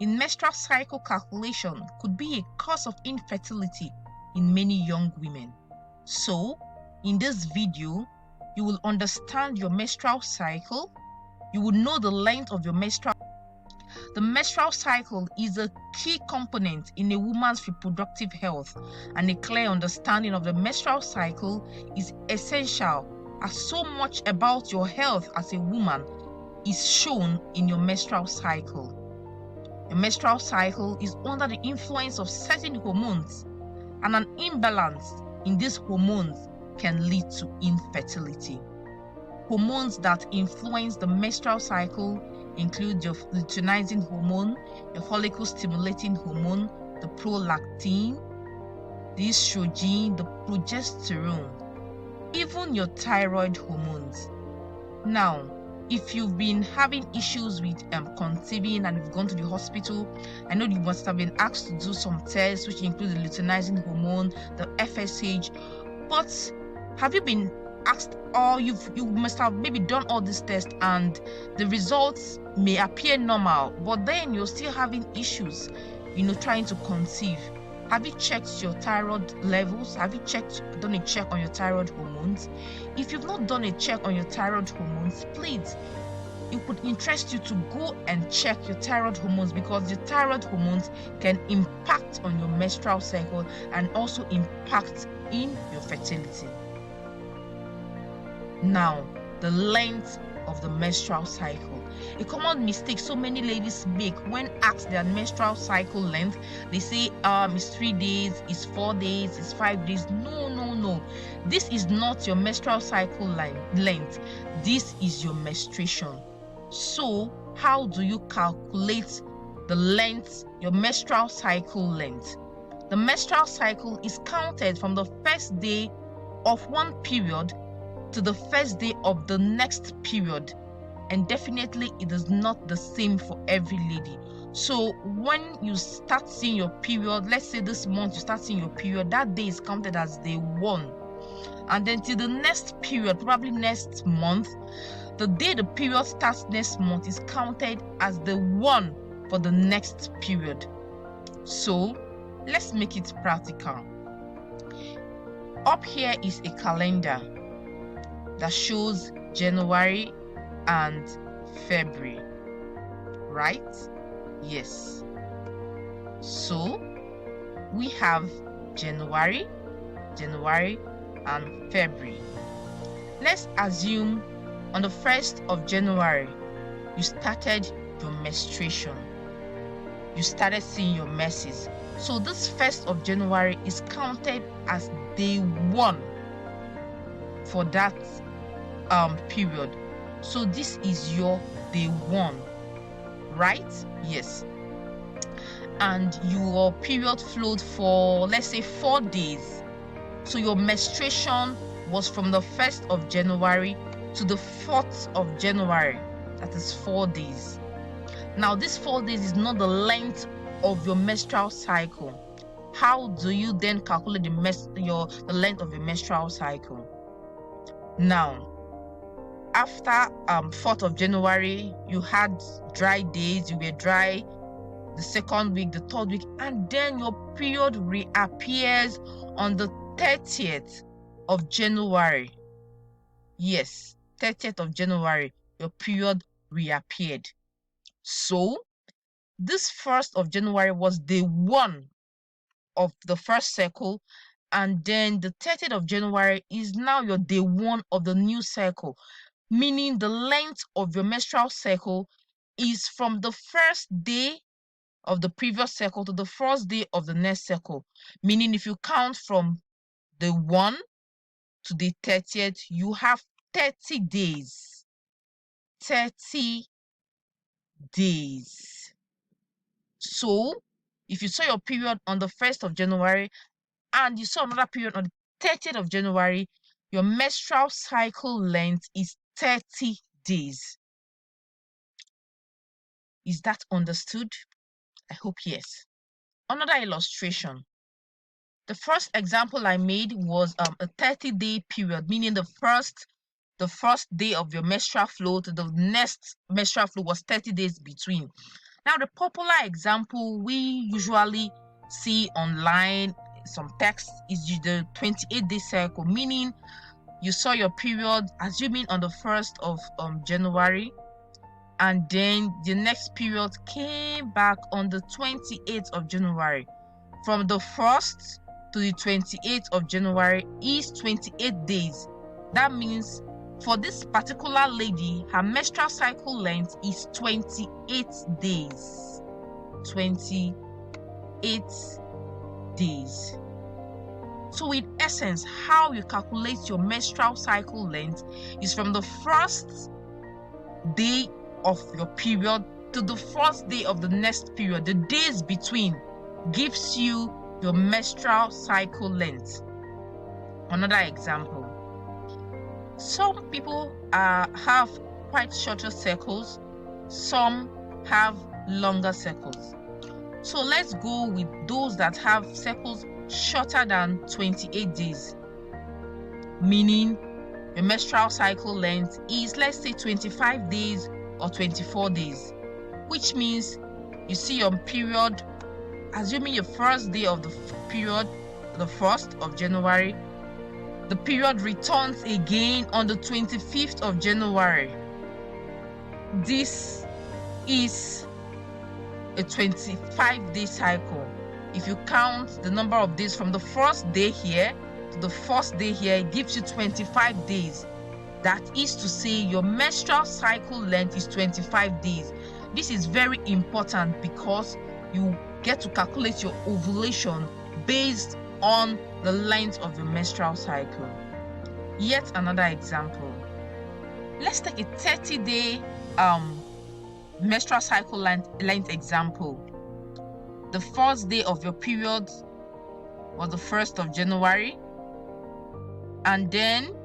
in menstrual cycle calculation could be a cause of infertility in many young women. So, in this video, you will understand your menstrual cycle. You will know the length of your menstrual. The menstrual cycle is a key component in a woman's reproductive health, and a clear understanding of the menstrual cycle is essential, as so much about your health as a woman is shown in your menstrual cycle. Your menstrual cycle is under the influence of certain hormones, and an imbalance in these hormones can lead to infertility. Hormones that influence the menstrual cycle include your luteinizing hormone, your follicle stimulating hormone, the prolactin, the estrogen, the progesterone, even your thyroid hormones. Now, if you've been having issues with conceiving and you've gone to the hospital, I know you must have been asked to do some tests which include the luteinizing hormone, the FSH, but have you been asked, or you must have maybe done all these tests and the results may appear normal, but then you're still having issues, trying to conceive? Have you checked your thyroid levels? Have you done a check on your thyroid hormones? If you've not done a check on your thyroid hormones, please, it would interest you to go and check your thyroid hormones, because your thyroid hormones can impact on your menstrual cycle and also impact in your fertility. Now, the length of the menstrual cycle. A common mistake so many ladies make when asked their menstrual cycle length, they say it's 3 days, it's 4 days, it's 5 days. No. This is not your menstrual cycle length. This is your menstruation. So, how do you calculate the length, your menstrual cycle length? The menstrual cycle is counted from the first day of one period to the first day of the next period, and definitely it is not the same for every lady. So when you start seeing your period, let's say this month you start seeing your period, that day is counted as day 1, and then till the next period, probably next month, the day the period starts next month is counted as the 1 for the next period. So let's make it practical. Up here is a calendar that shows January and February, right? Yes. So we have January, and February. Let's assume on the 1st of January, you started your menstruation. You started seeing your menses. So this 1st of January is counted as day 1 for that period. So this is your day 1, right? Yes. And your period flowed for, let's say, 4 days. So your menstruation was from the 1st of January to the 4th of January. That is 4 days. Now this 4 days is not the length of your menstrual cycle. How do you then calculate the length of your menstrual cycle? Now, after 4th of January, you had dry days, you were dry the 2nd week, the 3rd week, and then your period reappears on the 30th of January. Yes, 30th of January, your period reappeared. So this 1st of January was day 1 of the first cycle, and then the 30th of January is now your day 1 of the new cycle, meaning the length of your menstrual cycle is from the first day of the previous cycle to the first day of the next cycle. Meaning if you count from the 1 to the 30th, you have 30 days. 30 days. So if you saw your period on the 1st of January and you saw another period on the 30th of January, your menstrual cycle length is 30 days. Is that understood? I hope yes. Another illustration. The first example I made was a 30-day period, meaning the first day of your menstrual flow to the next menstrual flow was 30 days between. Now, the popular example we usually see online, some text, is the 28-day cycle, meaning you saw your period, assuming on the 1st of January, and then the next period came back on the 28th of January. From the 1st to the 28th of January is 28 days. That means for this particular lady, her menstrual cycle length is 28 days. 28 days. So in essence, how you calculate your menstrual cycle length is from the first day of your period to the first day of the next period. The days between gives you your menstrual cycle length. Another example. Some people have quite shorter cycles, some have longer cycles. So let's go with those that have cycles shorter than 28 days, meaning your menstrual cycle length is, let's say, 25 days or 24 days, which means you see your period, assuming your first day of the period, the 1st of January, the period returns again on the 25th of January. This is a 25-day cycle. If you count the number of days from the first day here to the first day here, it gives you 25 days. That is to say, your menstrual cycle length is 25 days. This is very important because you get to calculate your ovulation based on the length of your menstrual cycle. Yet another example. Let's take a 30-day menstrual cycle length example. The first day of your period was the 1st of January, and then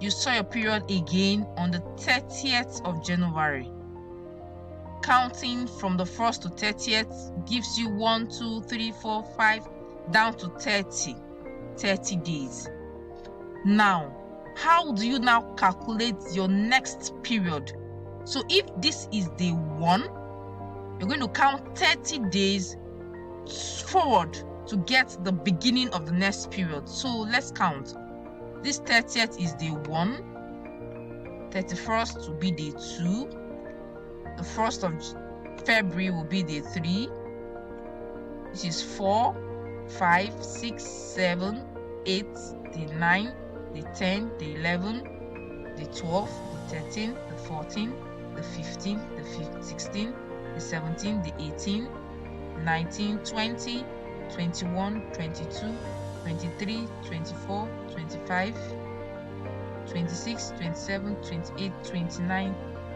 you saw your period again on the 30th of January. Counting from the 1st to 30th gives you 1, 2, 3, 4, 5 down to 30 days. Now, how do you now calculate your next period? So if this is day 1, you're going to count 30 days forward to get the beginning of the next period. So let's count. This 30th is day 1, 31st will be day 2, the 1st of February will be day 3, this is 4, 5, 6, 7, 8, day 9, day 10, day 11, day 12, day 13, the 14, the 15, the 16, the 17, the 18, 19, 20, 21, 22, 23, 24, 25, 26, 27, 28, 29,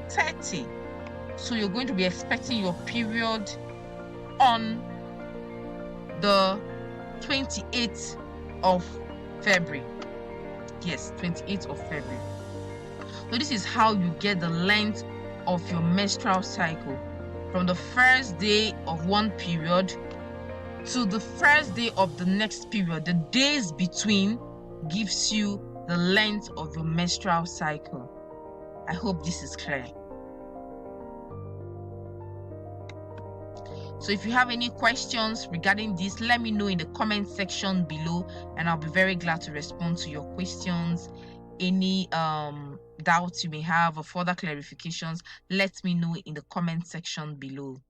30. So you're going to be expecting your period on the 28th of February. Yes, 28th of February. So this is how you get the length of your menstrual cycle. From the first day of one period to the first day of the next period, the days between gives you the length of your menstrual cycle. I hope this is clear. So if you have any questions regarding this, let me know in the comment section below, and I'll be very glad to respond to your questions. Any doubts you may have or further clarifications, let me know in the comment section below.